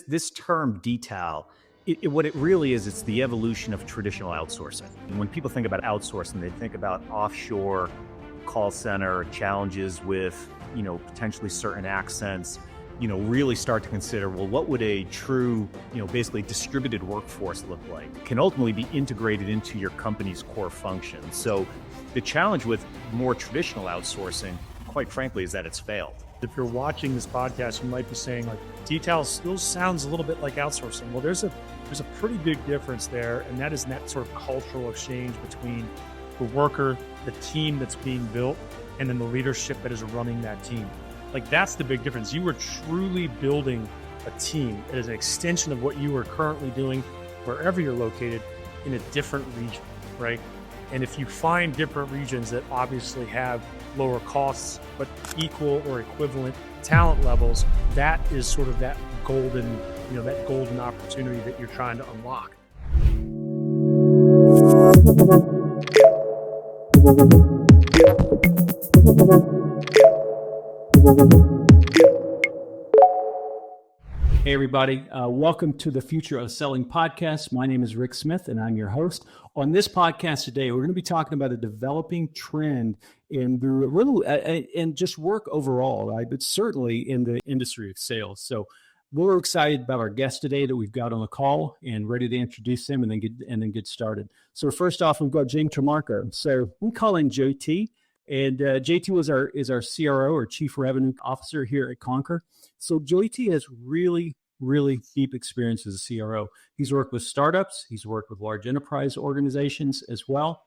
This term DeTal, what it really is, it's the evolution of traditional outsourcing. And when people think about outsourcing, they think about offshore call center challenges with, potentially certain accents, really start to consider, well, what would a true, basically distributed workforce look like? It can ultimately be integrated into your company's core functions. So the challenge with more traditional outsourcing, quite frankly, is that it's failed. If you're watching this podcast, you might be saying, like, DeTal still sounds a little bit like outsourcing. Well, there's a pretty big difference there, and that is in that sort of cultural exchange between the worker, the team that's being built, and then the leadership that is running that team. Like, that's the big difference. You are truly building a team. It is an extension of what you are currently doing wherever you're located in a different region, right? And if you find different regions that obviously have lower costs, but equal or equivalent talent levels, that is sort of that golden, that golden opportunity that you're trying to unlock. Hey, everybody. Welcome to the Future of Selling podcast. My name is Rick Smith, and I'm your host. On this podcast today, we're going to be talking about a developing trend in and just work overall, right? But certainly in the industry of sales. So we're excited about our guest today that we've got on the call and ready to introduce him and then get started. So first off, we've got James Trimarco. So we call him JT. And JT is our CRO, or Chief Revenue Officer here at Concur. So JT has really deep experience as a CRO. He's worked with startups, he's worked with large enterprise organizations as well,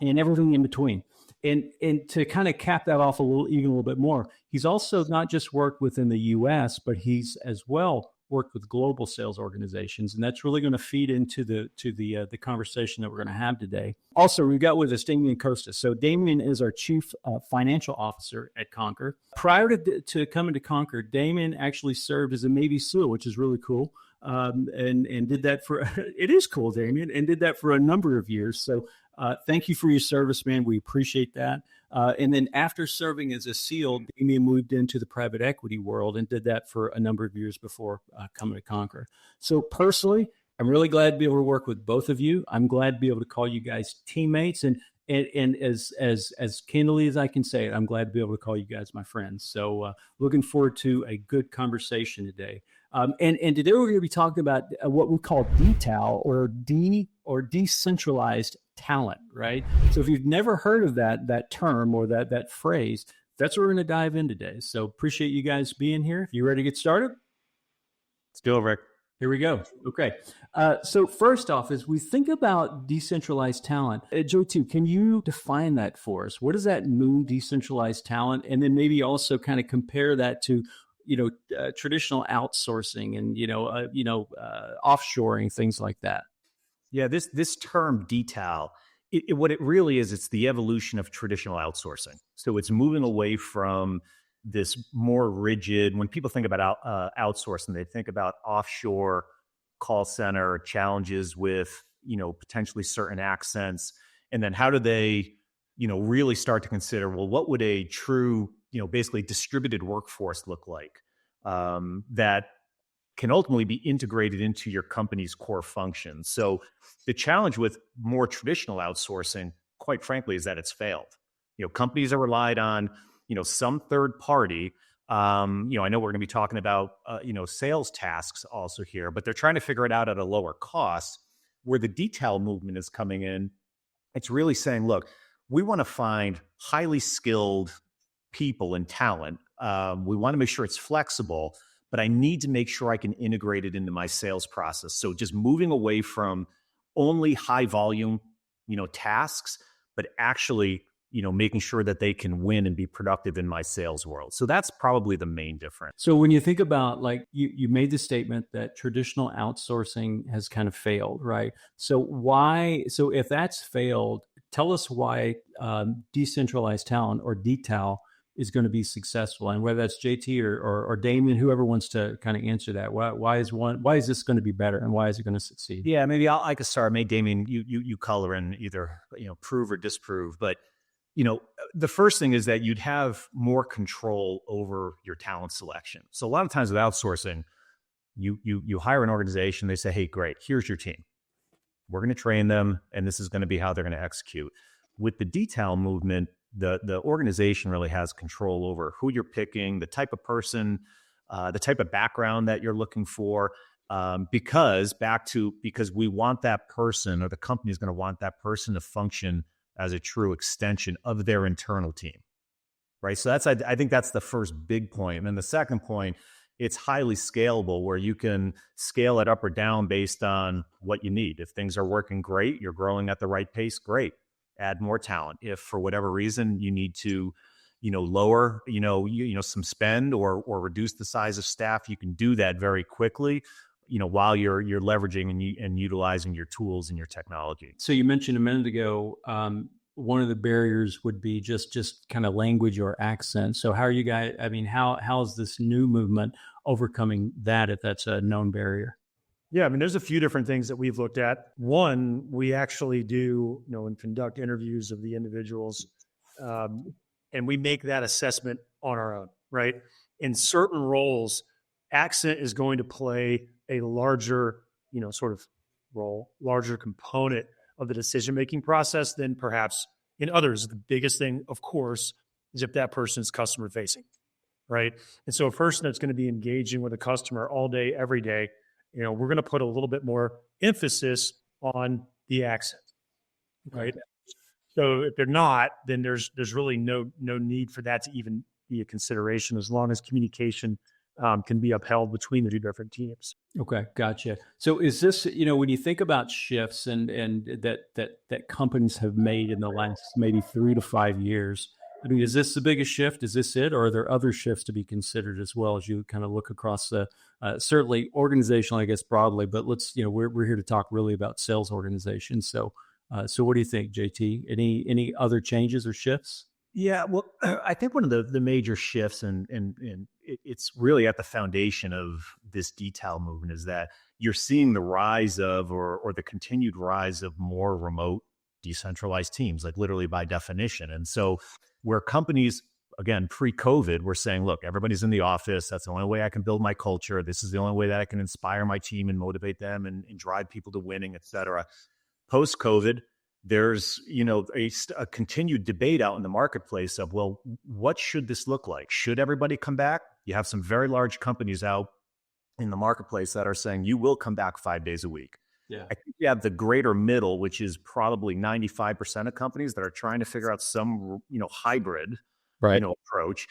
and everything in between. And to kind of cap that off even a little bit more, he's also not just worked within the U.S., but he's as well worked with global sales organizations, and that's really going to feed into the conversation that we're going to have today. Also, we've got with us Demian Costa. So Demian is our Chief Financial Officer at Concur. Prior to coming to Concur, Demian actually served as a Navy SEAL, which is really cool, and did that for it is cool, Demian, and did that for a number of years. So thank you for your service, man. We appreciate that. And then after serving as a SEAL, Demian moved into the private equity world and did that for a number of years before coming to Concur. So personally, I'm really glad to be able to work with both of you. I'm glad to be able to call you guys teammates. And as candidly as I can say it, I'm glad to be able to call you guys my friends. So looking forward to a good conversation today. And today we're going to be talking about what we call DeTal, or decentralized talent, right? So if you've never heard of that term or that phrase, that's what we're going to dive in today. So appreciate you guys being here. If you're ready to get started, Let's go, Rick. Here we go. Okay. So first off, as we think about decentralized talent, Joe, can you define that for us? What does that mean, decentralized talent? And then maybe also kind of compare that to traditional outsourcing and, offshoring, things like that. Yeah, this term DeTal, what it really is, it's the evolution of traditional outsourcing. So it's moving away from this more rigid, when people think about outsourcing, they think about offshore call center challenges with, potentially certain accents. And then how do they, really start to consider, well, what would a true, basically distributed workforce look like that can ultimately be integrated into your company's core functions. So the challenge with more traditional outsourcing, quite frankly, is that it's failed. Companies are relied on, some third party. I know we're going to be talking about, sales tasks also here, but they're trying to figure it out at a lower cost. Where the DeTal movement is coming in, it's really saying, look, we want to find highly skilled people and talent. We want to make sure it's flexible, but I need to make sure I can integrate it into my sales process. So just moving away from only high volume, tasks, but actually, making sure that they can win and be productive in my sales world. So that's probably the main difference. So when you think about, like, you made the statement that traditional outsourcing has kind of failed, right? So if that's failed, tell us why decentralized talent, or DeTal, is going to be successful, and whether that's JT or Demian, whoever wants to kind of answer that. Why is this going to be better, and why is it going to succeed? Yeah, maybe I could start. Maybe Demian, you color in either prove or disprove. But the first thing is that you'd have more control over your talent selection. So a lot of times with outsourcing, You hire an organization, they say, hey, great, here's your team. We're going to train them, and this is going to be how they're going to execute. With the DeTal movement, the organization really has control over who you're picking, the type of person, the type of background that you're looking for, because we want that person, or the company is going to want that person to function as a true extension of their internal team, right? So I think that's the first big point. And then the second point, it's highly scalable, where you can scale it up or down based on what you need. If things are working great, you're growing at the right pace, great. Add more talent. If for whatever reason you need to, lower, some spend or reduce the size of staff, you can do that very quickly, while you're leveraging and utilizing your tools and your technology. So you mentioned a minute ago, one of the barriers would be just kind of language or accent. So how are you guys, how is this new movement overcoming that, if that's a known barrier? Yeah, there's a few different things that we've looked at. One, we actually do, and conduct interviews of the individuals, and we make that assessment on our own, right? In certain roles, accent is going to play a larger, sort of role, larger component of the decision-making process than perhaps in others. The biggest thing, of course, is if that person's customer-facing, right? And so a person that's going to be engaging with a customer all day, every day, we're going to put a little bit more emphasis on the accent, right? So if they're not, then there's really no need for that to even be a consideration, as long as communication can be upheld between the two different teams. Okay, gotcha. So is this, when you think about shifts and that companies have made in the last maybe 3 to 5 years, is this the biggest shift? Is this it, or are there other shifts to be considered as well, as you kind of look across the certainly organizational, I guess, broadly, but let's, we're here to talk really about sales organizations. So what do you think, JT? Any other changes or shifts? Yeah, well, I think one of the major shifts, and it's really at the foundation of this DeTal movement, is that you're seeing the rise of, or the continued rise of, more remote, decentralized teams, like literally by definition. And so where companies, again, pre-COVID, were saying, look, everybody's in the office. That's the only way I can build my culture. This is the only way that I can inspire my team and motivate them and drive people to winning, et cetera. Post-COVID, there's a continued debate out in the marketplace of, well, what should this look like? Should everybody come back? You have some very large companies out in the marketplace that are saying you will come back 5 days a week. Yeah. I think you have the greater middle, which is probably 95% of companies that are trying to figure out some hybrid approach.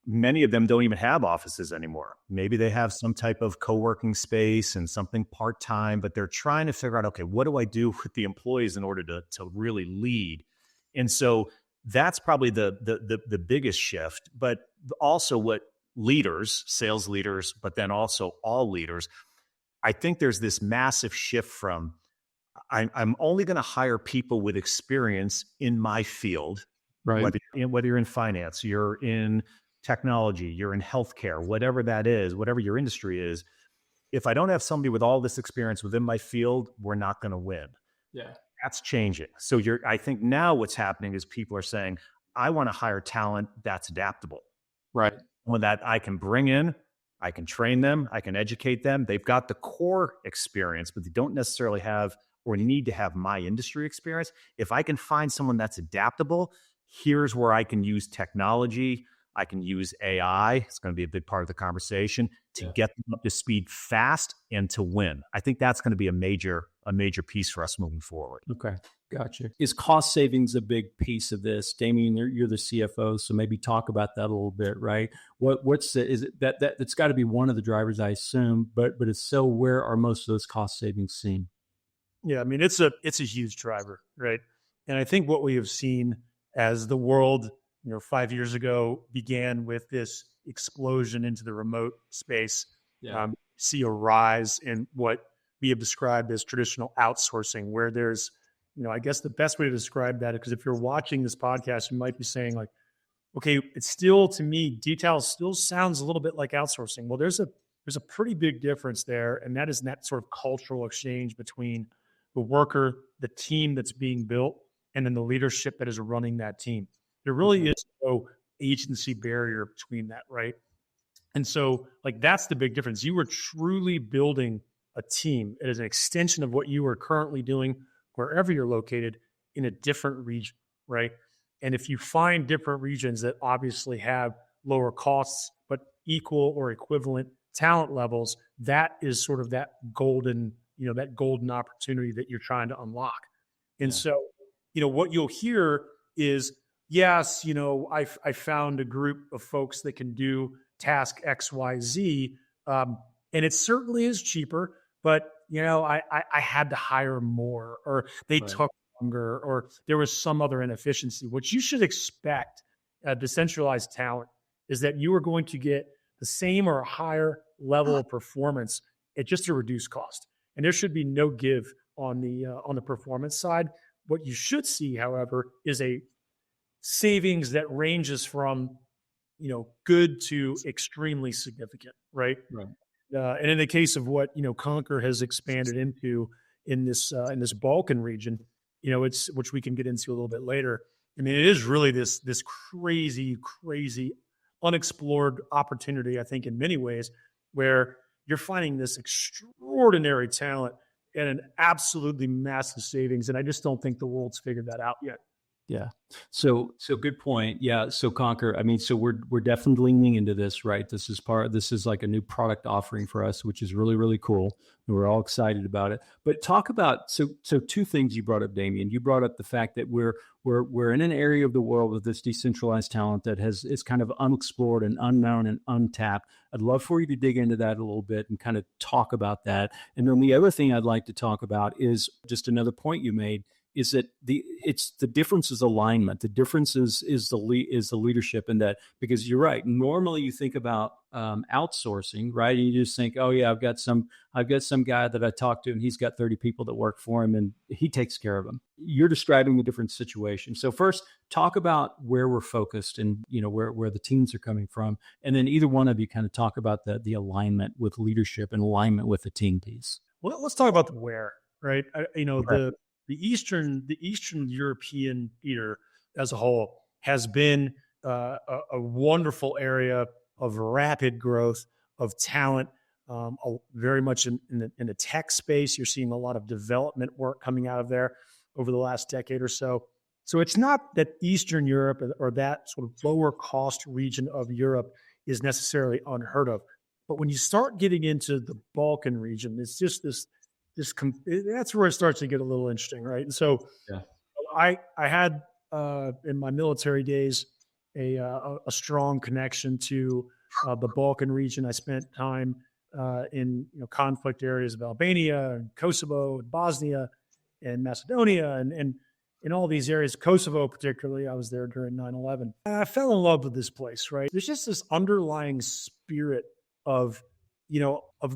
Many of them don't even have offices anymore. Maybe they have some type of co-working space and something part-time, but they're trying to figure out, okay, what do I do with the employees in order to really lead? And so that's probably the biggest shift. But also what leaders, sales leaders, but then also all leaders, I think there's this massive shift from, I'm only going to hire people with experience in my field, right? Whether you're in finance, you're in technology, you're in healthcare, whatever that is, whatever your industry is. If I don't have somebody with all this experience within my field, we're not going to win. Yeah, that's changing. So I think now what's happening is people are saying, I want to hire talent that's adaptable, right? One that I can bring in, I can train them, I can educate them. They've got the core experience, but they don't necessarily have or need to have my industry experience. If I can find someone that's adaptable, here's where I can use technology. I can use AI. It's going to be a big part of the conversation to get them up to speed fast and to win. I think that's going to be a major piece for us moving forward. Okay, gotcha. Is cost savings a big piece of this? Demian, you're the CFO, so maybe talk about that a little bit, right? Is it that's got to be one of the drivers, I assume, but it's so, where are most of those cost savings seen? Yeah, it's a huge driver, right? And I think what we have seen as the world 5 years ago began with this explosion into the remote space, see a rise in what we have described as traditional outsourcing, where there's, I guess the best way to describe that, because if you're watching this podcast, you might be saying like, okay, it's still, to me, DeTal still sounds a little bit like outsourcing. Well, there's a pretty big difference there, and that is that sort of cultural exchange between the worker, the team that's being built, and then the leadership that is running that team. There really is no agency barrier between that, right? And so like that's the big difference. You were truly building a team. It is an extension of what you are currently doing wherever you're located in a different region, right? And if you find different regions that obviously have lower costs but equal or equivalent talent levels, that is sort of that golden, that golden opportunity that you're trying to unlock. And Yeah. so, what you'll hear is, yes, I found a group of folks that can do task XYZ. And it certainly is cheaper, but I had to hire more, or they Right. took longer, or there was some other inefficiency. What you should expect at decentralized talent is that you are going to get the same or a higher level of performance at just a reduced cost. And there should be no give on the performance side. What you should see, however, is a savings that ranges from good to extremely significant, right? Right. And in the case of what Conquer has expanded into in this Balkan region, it's which we can get into a little bit later. I mean, it is really this crazy, unexplored opportunity. I think in many ways, where you're finding this extraordinary talent and an absolutely massive savings, and I just don't think the world's figured that out yet. Yeah. So good point. Yeah. So Conquer, I mean, so we're definitely leaning into this, right? This is like a new product offering for us, which is really, really cool. And we're all excited about it. But talk about, so two things you brought up, Demian. You brought up the fact that we're in an area of the world with this decentralized talent that is kind of unexplored and unknown and untapped. I'd love for you to dig into that a little bit and kind of talk about that. And then the other thing I'd like to talk about is just another point you made, is that the difference is alignment. The difference is the leadership in that, because you're right. Normally you think about outsourcing, right? And you just think, oh yeah, I've got some guy that I talk to and he's got 30 people that work for him and he takes care of them. You're describing a different situation. So first, talk about where we're focused and where the teams are coming from, and then either one of you kind of talk about the alignment with leadership and alignment with the team piece. Well, let's talk about the where, right? Right. The Eastern European theater as a whole has been a wonderful area of rapid growth of talent, very much in the tech space. You're seeing a lot of development work coming out of there over the last decade or so. So it's not that Eastern Europe or that sort of lower cost region of Europe is necessarily unheard of. But when you start getting into the Balkan region, it's just that's where it starts to get a little interesting, right? And so, Yeah. I had in my military days a strong connection to the Balkan region. I spent time in conflict areas of Albania and Kosovo and Bosnia and Macedonia and in all these areas, Kosovo particularly. I was there during 9/11. And I fell in love with this place, right? There's just this underlying spirit of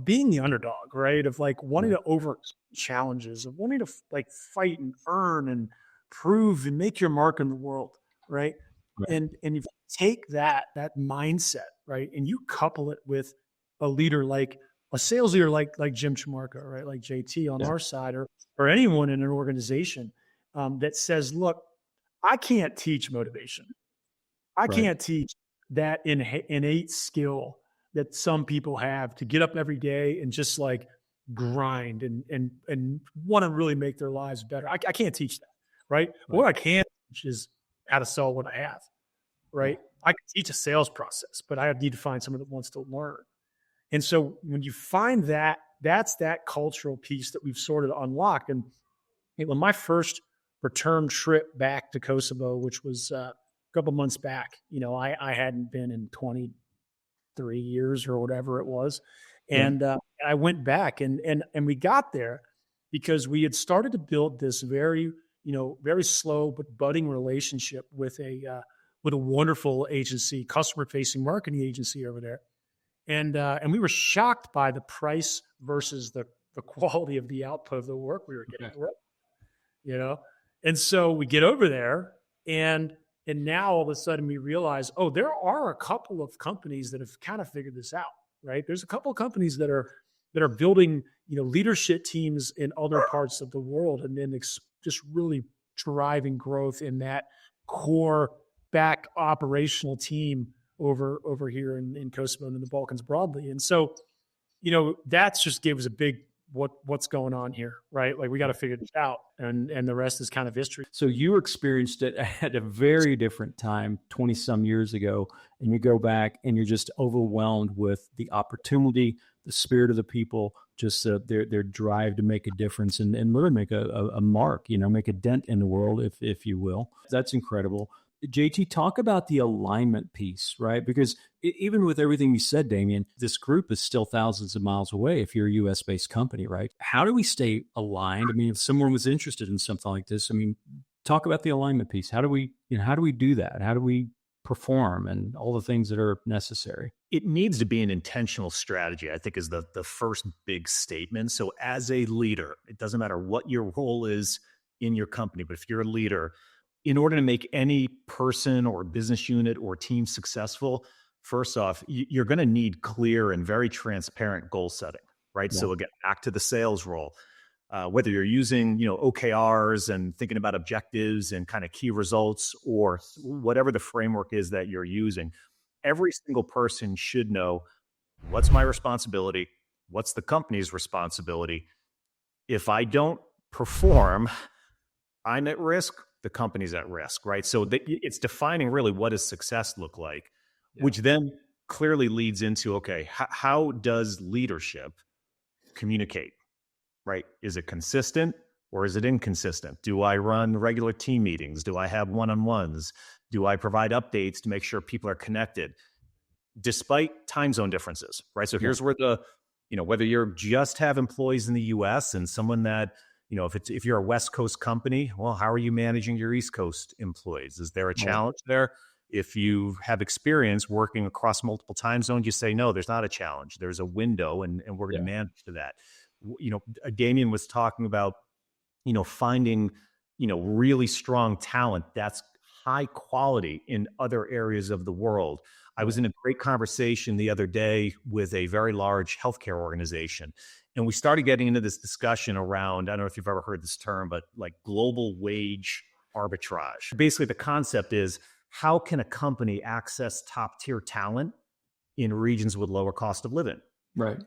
being the underdog, right? Of like wanting to over challenges, of wanting to like fight and earn and prove and make your mark in the world, right? Right. And if you take that mindset, right, and you couple it with a leader like a sales leader like Jim Trimarco, right, like JT on our side, or anyone in an organization that says, look, I can't teach motivation. I can't teach that innate skill that some people have to get up every day and just like grind and want to really make their lives better. I can't teach that, right? What I can teach is how to sell what I have, right? I can teach a sales process, but I need to find someone that wants to learn. And so when you find that, that's that cultural piece that we've sort of unlocked. And when my first return trip back to Kosovo, which was a couple months back, I hadn't been in 23 years or whatever it was. And I went back and we got there because we had started to build this very slow but budding relationship with a wonderful agency, customer-facing marketing agency over there. And we were shocked by the price versus the quality of the output of the work we were getting, And so we get over there and now all of a sudden we realize, oh, there are a couple of companies that have kind of figured this out, right? There's a couple of companies that are building, leadership teams in other parts of the world, and then just really driving growth in that core back operational team over here in Kosovo and in the Balkans broadly. And so, that's just gave us a big what's going on here, right? Like we got to figure this out, and the rest is kind of history. So you experienced it at a very different time, 20 some years ago, and you go back and you're just overwhelmed with the opportunity, the spirit of the people, just their drive to make a difference and really make a mark, make a dent in the world, if you will. That's incredible. JT, talk about the alignment piece, right? Because even with everything you said, Demian, this group is still thousands of miles away if you're a US-based company, right? How do we stay aligned? I mean, if someone was interested in something like this, I mean, talk about the alignment piece. How do we do that? How do we perform and all the things that are necessary? It needs to be an intentional strategy, I think, is the first big statement. So as a leader, it doesn't matter what your role is in your company, but if you're a leader, in order to make any person or business unit or team successful, first off, you're going to need clear and very transparent goal setting, right? Yeah. So again, back to the sales role, whether you're using, OKRs and thinking about objectives and kind of key results or whatever the framework is that you're using, every single person should know what's my responsibility, what's the company's responsibility. If I don't perform, I'm at risk, the company's at risk, right? So it's defining really what does success look like, which then clearly leads into, okay, how does leadership communicate, right? Is it consistent or is it inconsistent? Do I run regular team meetings? Do I have one-on-ones? Do I provide updates to make sure people are connected despite time zone differences, right? So here's where whether you're just have employees in the US and someone that, if you're a West Coast company, well, how are you managing your East Coast employees? Is there a challenge there? If you have experience working across multiple time zones, you say, no, there's not a challenge. There's a window and we're going to manage to that. Demian was talking about, finding, really strong talent that's high quality in other areas of the world. I was in a great conversation the other day with a very large healthcare organization. And we started getting into this discussion around, I don't know if you've ever heard this term, but like global wage arbitrage. Basically, the concept is how can a company access top tier talent in regions with lower cost of living? Right.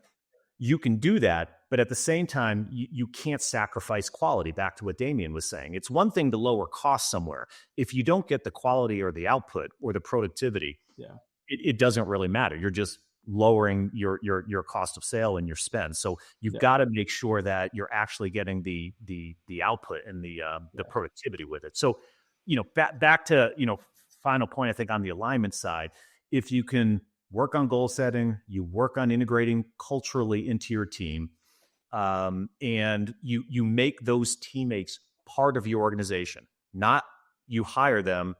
You can do that, but at the same time, you can't sacrifice quality. Back to what Demian was saying. It's one thing to lower costs somewhere. If you don't get the quality or the output or the productivity, it doesn't really matter. You're just lowering your cost of sale and your spend. So you've got to make sure that you're actually getting the output and the productivity with it. So, back to, final point, I think on the alignment side, if you can work on goal setting, you work on integrating culturally into your team, and you make those teammates part of your organization, not you hire them,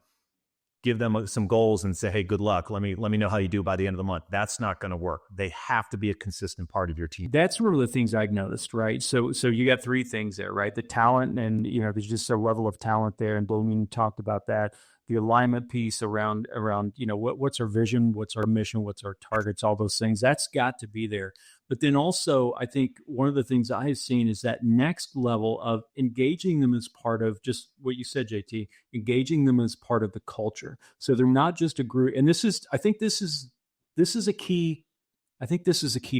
give them some goals and say, hey, good luck. Let me know how you do by the end of the month. That's not going to work. They have to be a consistent part of your team. That's one of the things I've noticed, right? So you got three things there, right? The talent and, there's just a level of talent there. And Demian talked about that. The alignment piece around, what's our vision, what's our mission, what's our targets, all those things. That's got to be there. But then also, I think one of the things I have seen is that next level of engaging them as part of just what you said, JT, engaging them as part of the culture. So they're not just a group. And I think this is a key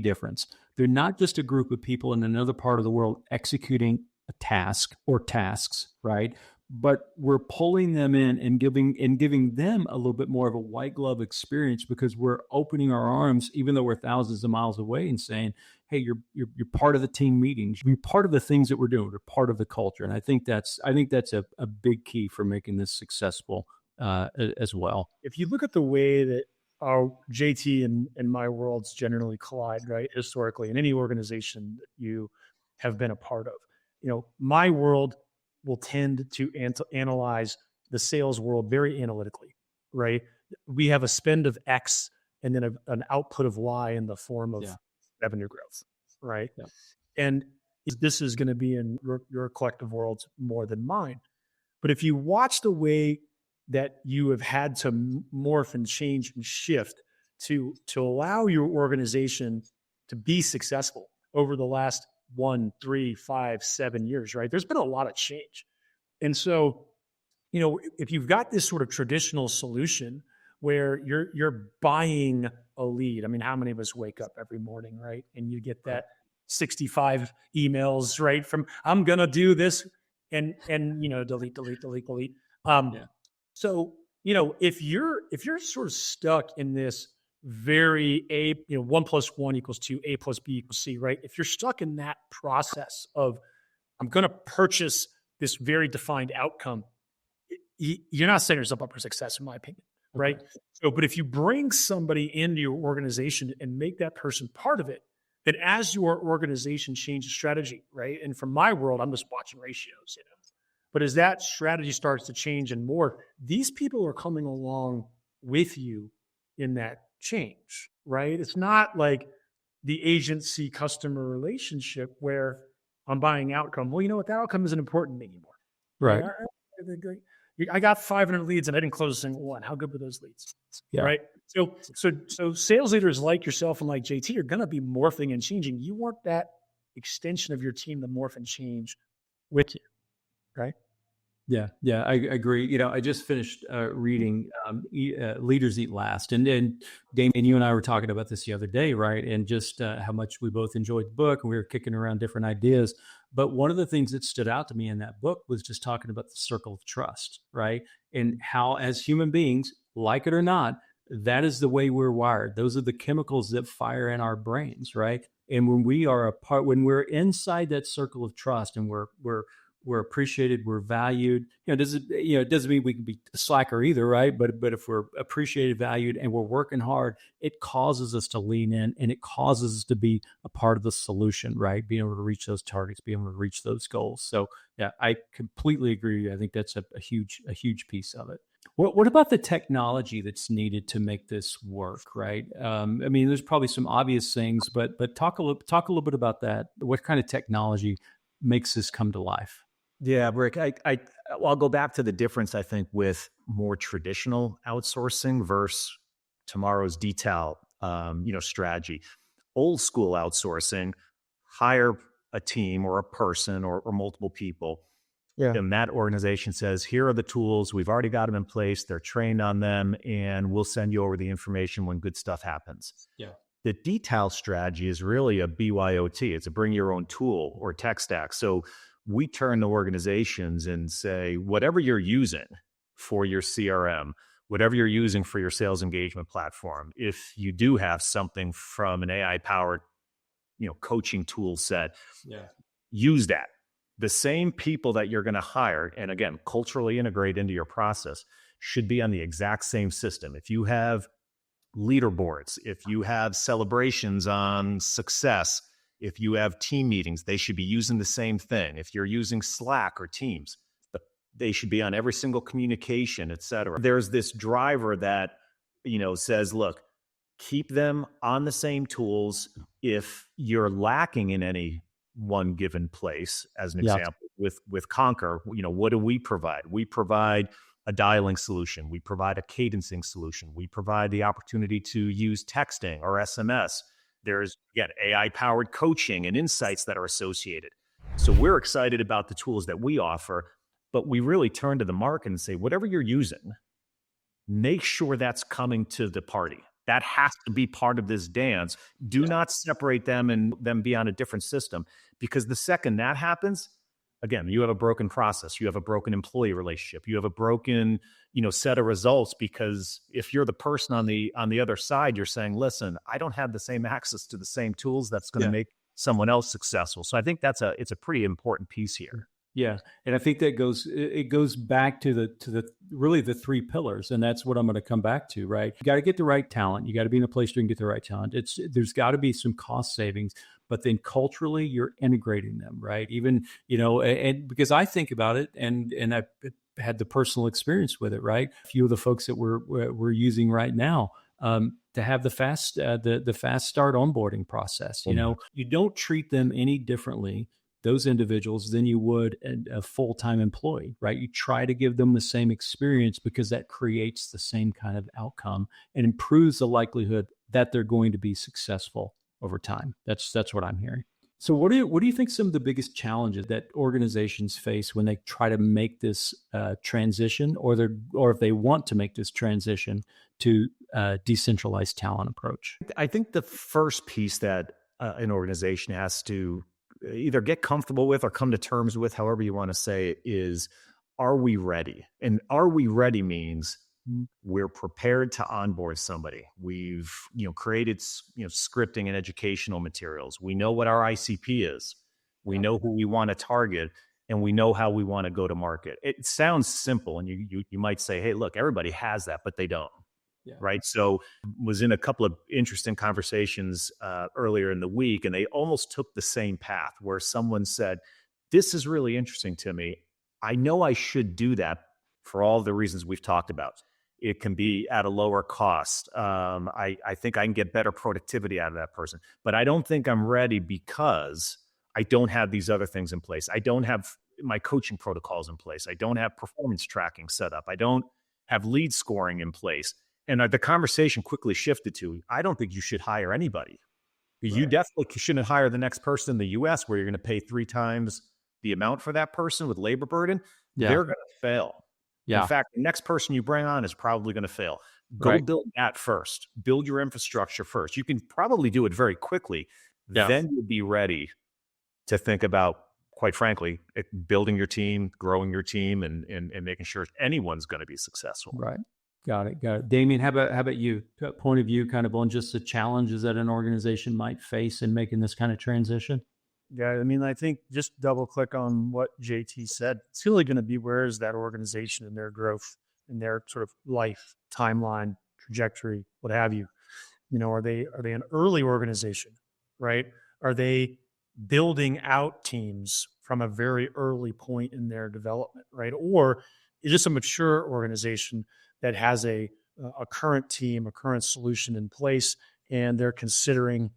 difference. They're not just a group of people in another part of the world executing a task or tasks, right? But we're pulling them in and giving them a little bit more of a white glove experience because we're opening our arms, even though we're thousands of miles away, and saying, "Hey, you're part of the team meetings. You're part of the things that we're doing. We're part of the culture." And I think that's a big key for making this successful as well. If you look at the way that our JT and my worlds generally collide, right, historically, in any organization that you have been a part of, my world will tend to analyze the sales world very analytically, right? We have a spend of X and then an output of Y in the form of revenue growth, right? Yeah. And this is going to be in your collective worlds more than mine. But if you watch the way that you have had to morph and change and shift to allow your organization to be successful over the last 1, 3, 5, 7 years, right? There's been a lot of change. And so, if you've got this sort of traditional solution where you're buying a lead. I mean, how many of us wake up every morning, right? And you get that 65 emails, right? From I'm gonna do this and delete, delete, delete, delete. Yeah. So, if you're sort of stuck in this very 1+1 = 2, A+B = C, right? If you're stuck in that process of I'm going to purchase this very defined outcome, you're not setting yourself up for success, in my opinion, right? Okay. So, but if you bring somebody into your organization and make that person part of it, then as your organization changes strategy, right? And from my world, I'm just watching ratios, But as that strategy starts to change and more, these people are coming along with you in that change, right? It's not like the agency customer relationship where I'm buying outcome. Well, you know what? That outcome isn't important to me anymore. Right. I got 500 leads and I didn't close a single one. How good were those leads? Yeah. Right. So sales leaders like yourself and like JT are going to be morphing and changing. You want that extension of your team to morph and change with you. Right. Yeah, I agree. I just finished reading Leaders Eat Last. And Demian, you and I were talking about this the other day, right? And just how much we both enjoyed the book, and we were kicking around different ideas. But one of the things that stood out to me in that book was just talking about the circle of trust, right? And how, as human beings, like it or not, that is the way we're wired. Those are the chemicals that fire in our brains, right? And when when we're inside that circle of trust, and we're appreciated, we're valued. It doesn't mean we can be a slacker either, right? But if we're appreciated, valued, and we're working hard, it causes us to lean in, and it causes us to be a part of the solution, right? Being able to reach those targets, being able to reach those goals. So yeah, I completely agree. I think that's a huge piece of it. What about the technology that's needed to make this work, right? I mean, there's probably some obvious things, but talk a little bit about that. What kind of technology makes this come to life? Yeah, Rick, I'll go back to the difference, I think, with more traditional outsourcing versus tomorrow's DeTal, strategy. Old school outsourcing, hire a team or a person or multiple people. Yeah. And that organization says, here are the tools. We've already got them in place. They're trained on them, and we'll send you over the information when good stuff happens. Yeah. The DeTal strategy is really a BYOT. It's a bring your own tool or tech stack. So we turn to organizations and say, whatever you're using for your CRM, whatever you're using for your sales engagement platform, if you do have something from an AI-powered, coaching tool set, use that. The same people that you're going to hire, and again, culturally integrate into your process, should be on the exact same system. If you have leaderboards, if you have celebrations on success, if you have team meetings, they should be using the same thing. If you're using Slack or Teams, they should be on every single communication, et cetera. There's this driver that, says, look, keep them on the same tools. If you're lacking in any one given place, as an example, with Concur, what do we provide? We provide a dialing solution. We provide a cadencing solution. We provide the opportunity to use texting or SMS. There's, again, AI-powered coaching and insights that are associated. So we're excited about the tools that we offer, but we really turn to the market and say, whatever you're using, make sure that's coming to the party. That has to be part of this dance. Do not separate them and them be on a different system, because the second that happens, again, you have a broken process. You have a broken employee relationship. You have a broken, set of results, because if you're the person on the other side, you're saying, listen, I don't have the same access to the same tools that's going to make someone else successful. So I think it's a pretty important piece here. Yeah. And I think that goes back to the really the three pillars. And that's what I'm going to come back to, right? You got to get the right talent. You got to be in a place where you can get the right talent. There's got to be some cost savings, but then culturally you're integrating them, right? Even, and because I think about it and I've had the personal experience with it, right? A few of the folks that we're using right now, to have the fast start onboarding process, you don't treat them any differently, those individuals, than you would a full-time employee, right? You try to give them the same experience because that creates the same kind of outcome and improves the likelihood that they're going to be successful over time. That's what I'm hearing. So what do you think some of the biggest challenges that organizations face when they try to make this transition, or if they want to make this transition to decentralized talent approach? I think the first piece that an organization has to either get comfortable with or come to terms with, however you want to say it, is, are we ready? And are we ready means we're prepared to onboard somebody. We've created scripting and educational materials. We know what our ICP is. We know who we want to target, and we know how we want to go to market. It sounds simple, and you might say, hey, look, everybody has that, but they don't. Yeah. Right. So was in a couple of interesting conversations earlier in the week, and they almost took the same path where someone said, this is really interesting to me. I know I should do that for all the reasons we've talked about. It can be at a lower cost. I think I can get better productivity out of that person, but I don't think I'm ready because I don't have these other things in place. I don't have my coaching protocols in place. I don't have performance tracking set up. I don't have lead scoring in place. And the conversation quickly shifted to, I don't think you should hire anybody. Right. You definitely shouldn't hire the next person in the US where you're going to pay 3 times the amount for that person with labor burden. Yeah. They're going to fail. Yeah. In fact, the next person you bring on is probably going to fail. Go build that first. Build your infrastructure first. You can probably do it very quickly. Yeah. Then you'll be ready to think about, quite frankly, building your team, growing your team, and making sure anyone's going to be successful. Right. Got it. Demian, how about you? Point of view kind of on just the challenges that an organization might face in making this kind of transition? Yeah, I mean, I think just double click on what JT said. It's really going to be, where is that organization in their growth, in their sort of life timeline, trajectory, what have you? Are they an early organization, right? Are they building out teams from a very early point in their development, right? Or is this a mature organization that has a current team, a current solution in place, and they're considering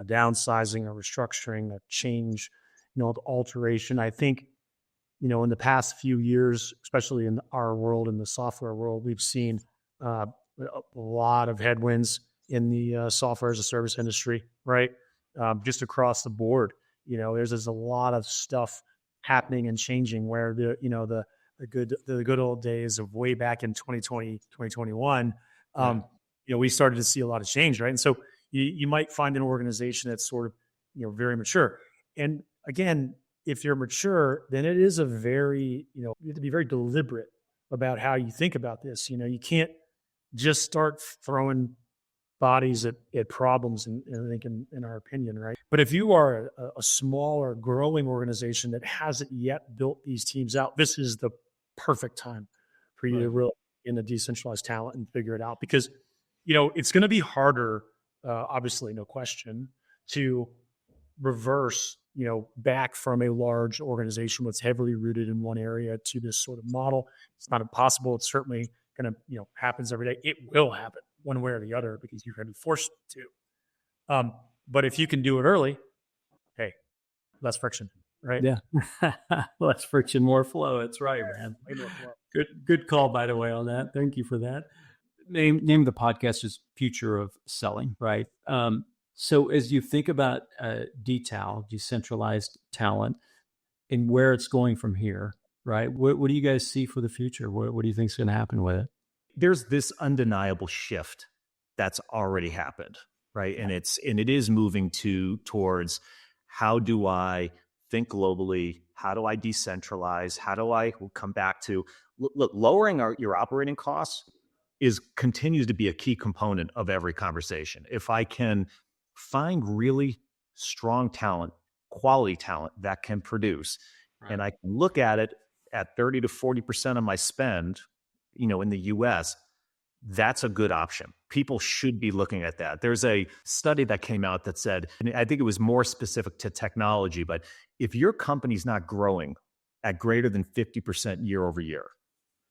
a downsizing, a restructuring, a change, alteration? I think, in the past few years, especially in our world, in the software world, we've seen a lot of headwinds in the software as a service industry, right? Just across the board, there's a lot of stuff happening and changing where the good old days of way back in 2020, 2021, we started to see a lot of change, right? And so you might find an organization that's sort of, very mature. And again, if you're mature, then it is you have to be very deliberate about how you think about this. You can't just start throwing bodies at problems, in our opinion, right? But if you are a smaller, growing organization that hasn't yet built these teams out, this is the perfect time for you to really get into decentralized talent and figure it out, because it's going to be harder, obviously, no question, to reverse back from a large organization that's heavily rooted in one area to this sort of model. It's not impossible. It's certainly going to happens every day. It will happen one way or the other because you're going to be forced to. But if you can do it early, hey, less friction. Right. Yeah. Less friction, more flow. That's right, man. Good call, by the way, on that. Thank you for that. Name of the podcast is Future of Selling, right? So as you think about DeTal, decentralized talent, and where it's going from here, right? What do you guys see for the future? What do you think is going to happen with it? There's this undeniable shift that's already happened, right? And it is moving towards, how do I think globally? How do I decentralize? We'll come back to, look, lowering your operating costs continues to be a key component of every conversation. If I can find really strong talent, quality talent that can produce, and I can look at it at 30 to 40% of my spend, in the US, that's a good option. People should be looking at that. There's a study that came out that said, and I think it was more specific to technology, but if your company's not growing at greater than 50% year over year,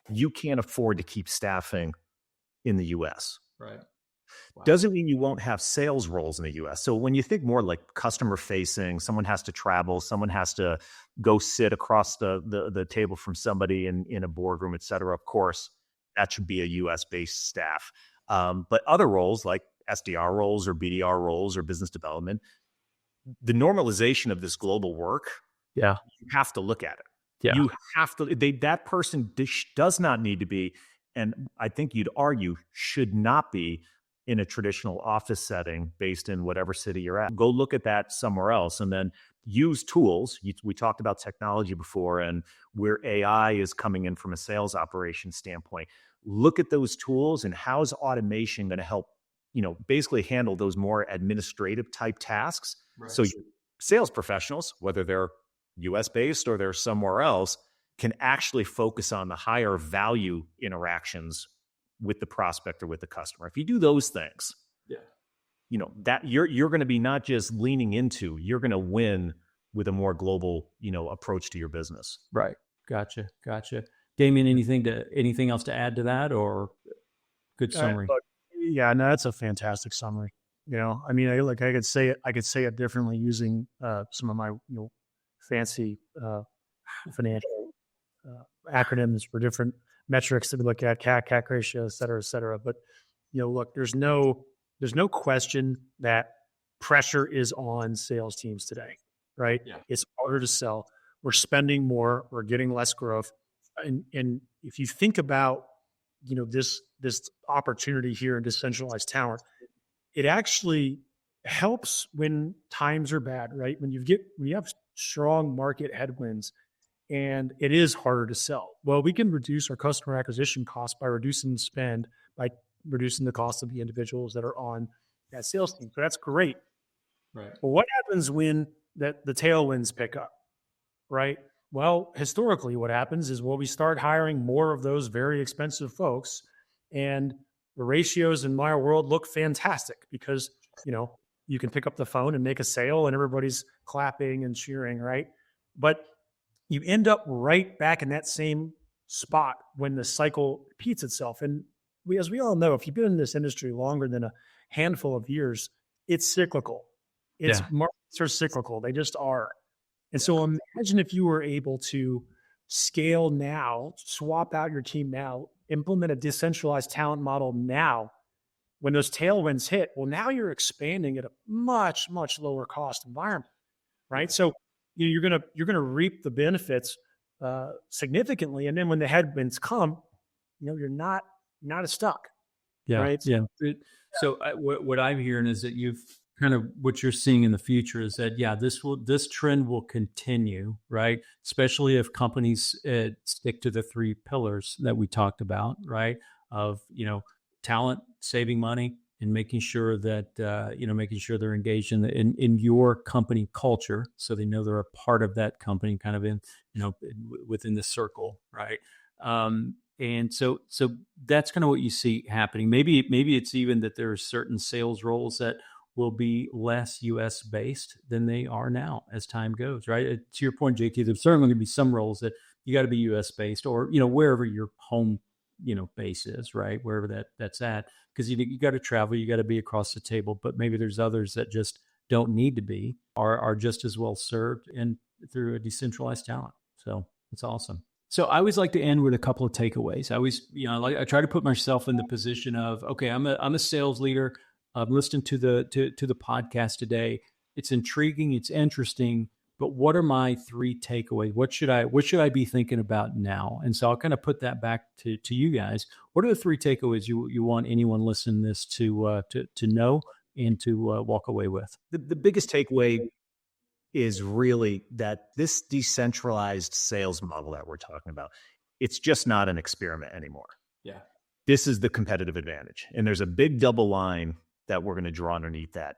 you can't afford to keep staffing in the US. Right. Wow. Doesn't mean you won't have sales roles in the US. So when you think more like customer facing, someone has to travel, someone has to go sit across the table from somebody in a boardroom, et cetera, of course, that should be a US based staff. But other roles like SDR roles or BDR roles or business development, the normalization of this global work, Yeah. you have to look at it. Yeah. You have to, that person does not need to be, and I think you'd argue should not be in a traditional office setting based in whatever city you're at. Go look at that somewhere else and then use tools. We talked about technology before and where AI is coming in from a sales operation standpoint. Look at those tools and how is automation going to help, basically handle those more administrative type tasks. Right. So sales professionals, whether they're US based or they're somewhere else, can actually focus on the higher value interactions with the prospect or with the customer. If you do those things, that you're going to be not just leaning into, you're going to win with a more global, approach to your business. Right. Gotcha. Demian, anything else to add to that, or good summary? Yeah, no, that's a fantastic summary. I could say it differently using some of my fancy financial acronyms for different metrics that we look at, CAC ratio, et cetera, et cetera. But look, there's no question that pressure is on sales teams today, right? Yeah. It's harder to sell. We're spending more. We're getting less growth. And if you think about this opportunity here in decentralized talent, it actually helps when times are bad, right? When you have strong market headwinds and it is harder to sell. Well, we can reduce our customer acquisition costs by reducing the spend, by reducing the cost of the individuals that are on that sales team. So that's great. Right. But what happens when the tailwinds pick up, right? Well, historically, what happens is, we start hiring more of those very expensive folks, and the ratios in my world look fantastic because, you can pick up the phone and make a sale and everybody's clapping and cheering, right? But you end up right back in that same spot when the cycle repeats itself. And as we all know, if you've been in this industry longer than a handful of years, it's cyclical. Markets are cyclical. They just are. And so imagine if you were able to scale now, swap out your team now, implement a decentralized talent model now, when those tailwinds hit. Well, now you're expanding at a much, much lower cost environment, right? So you're gonna reap the benefits significantly, and then when the headwinds come, you're not as stuck. Yeah, right. Yeah. So what I'm hearing is that what you're seeing in the future is that this trend will continue, right? Especially if companies stick to the three pillars that we talked about, right? Of talent, saving money, and making sure that they're engaged in your company culture, so they know they're a part of that company, kind of in within the circle, right? And so that's kind of what you see happening. Maybe it's even that there are certain sales roles that will be less U.S. based than they are now as time goes, right? To your point, JT, there's certainly going to be some roles that you got to be U.S. based, or wherever your home base is, right? Wherever that's at, because you got to travel, you got to be across the table. But maybe there's others that just don't need to be, are just as well served through a decentralized talent. So it's awesome. So I always like to end with a couple of takeaways. I try to put myself in the position of, okay, I'm a sales leader. I'm listening to the podcast today. It's intriguing. It's interesting. But what are my three takeaways? What should I be thinking about now? And so I'll kind of put that back to you guys. What are the three takeaways you want anyone listening to this to know and to walk away with? The biggest takeaway is really that this decentralized sales model that we're talking about, it's just not an experiment anymore. Yeah. This is the competitive advantage. And there's a big double line that we're going to draw underneath that.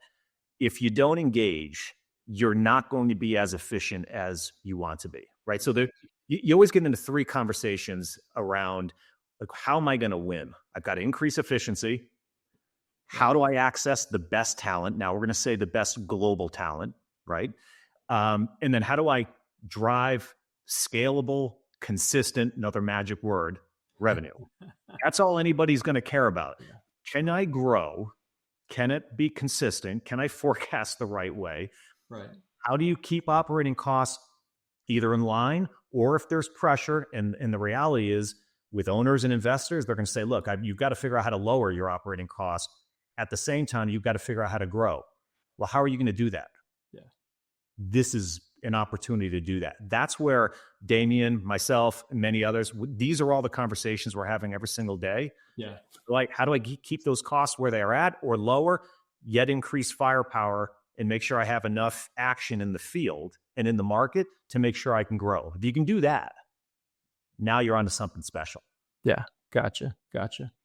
If you don't engage, you're not going to be as efficient as you want to be, right? So you always get into three conversations around, like, how am I going to win? I've got to increase efficiency. How do I access the best talent? Now we're going to say the best global talent, right? And then how do I drive scalable, consistent, another magic word, revenue? That's all anybody's going to care about. Yeah. Can I grow? Can it be consistent? Can I forecast the right way? Right. How do you keep operating costs either in line, or if there's pressure, and the reality is with owners and investors, they're going to say, look, you've got to figure out how to lower your operating costs. At the same time, you've got to figure out how to grow. Well, how are you going to do that? Yeah. this is an opportunity to do that. That's where Demian, myself, and many others, these are all the conversations we're having every single day. Yeah. Like, how do I keep those costs where they are at or lower, yet increase firepower and make sure I have enough action in the field and in the market to make sure I can grow? If you can do that, now you're onto something special. Yeah. Gotcha.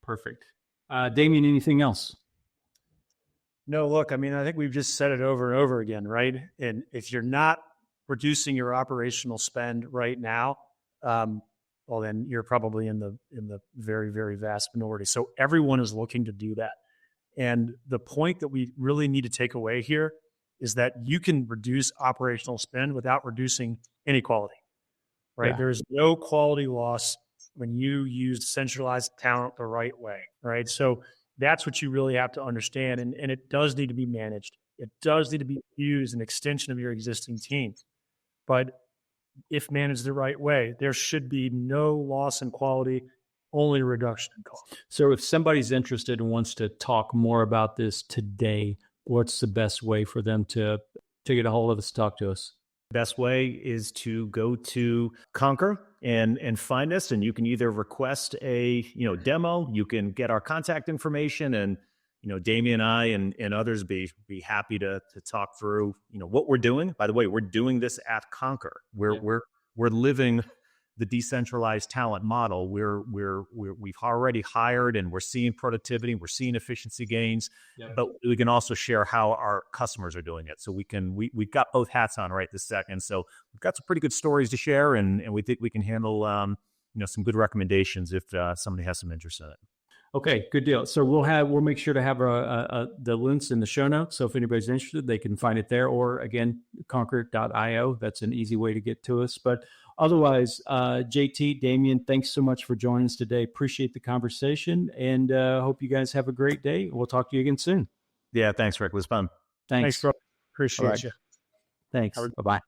Perfect. Demian, anything else? No, look, I mean, I think we've just said it over and over again, right? And if you're not reducing your operational spend right now, well, then you're probably in the very, very vast minority. So everyone is looking to do that. And the point that we really need to take away here is that you can reduce operational spend without reducing any quality, right? Yeah. There is no quality loss when you use centralized talent the right way, right? So that's what you really have to understand. And it does need to be managed. It does need to be used as an extension of your existing team. But if managed the right way, there should be no loss in quality, only reduction in cost. So if somebody's interested and wants to talk more about this today, what's the best way for them to get a hold of us, talk to us? Best way is to go to Conquer and find us, and you can either request a demo, you can get our contact information, and Demian and I and others be happy to talk through what we're doing. By the way, we're doing this at Conquer. We're living the decentralized talent model. We've already hired, and we're seeing productivity, we're seeing efficiency gains, but we can also share how our customers are doing it. So we've got both hats on right this second. So we've got some pretty good stories to share, and we think we can handle some good recommendations if somebody has some interest in it. Okay, good deal. So we'll make sure to have the links in the show notes. So if anybody's interested, they can find it there, or again, conquer.io. That's an easy way to get to us. But otherwise, JT, Demian, thanks so much for joining us today. Appreciate the conversation, and hope you guys have a great day. We'll talk to you again soon. Yeah, thanks, Rick. It was fun. Thanks, bro. Appreciate you. Thanks. Bye-bye.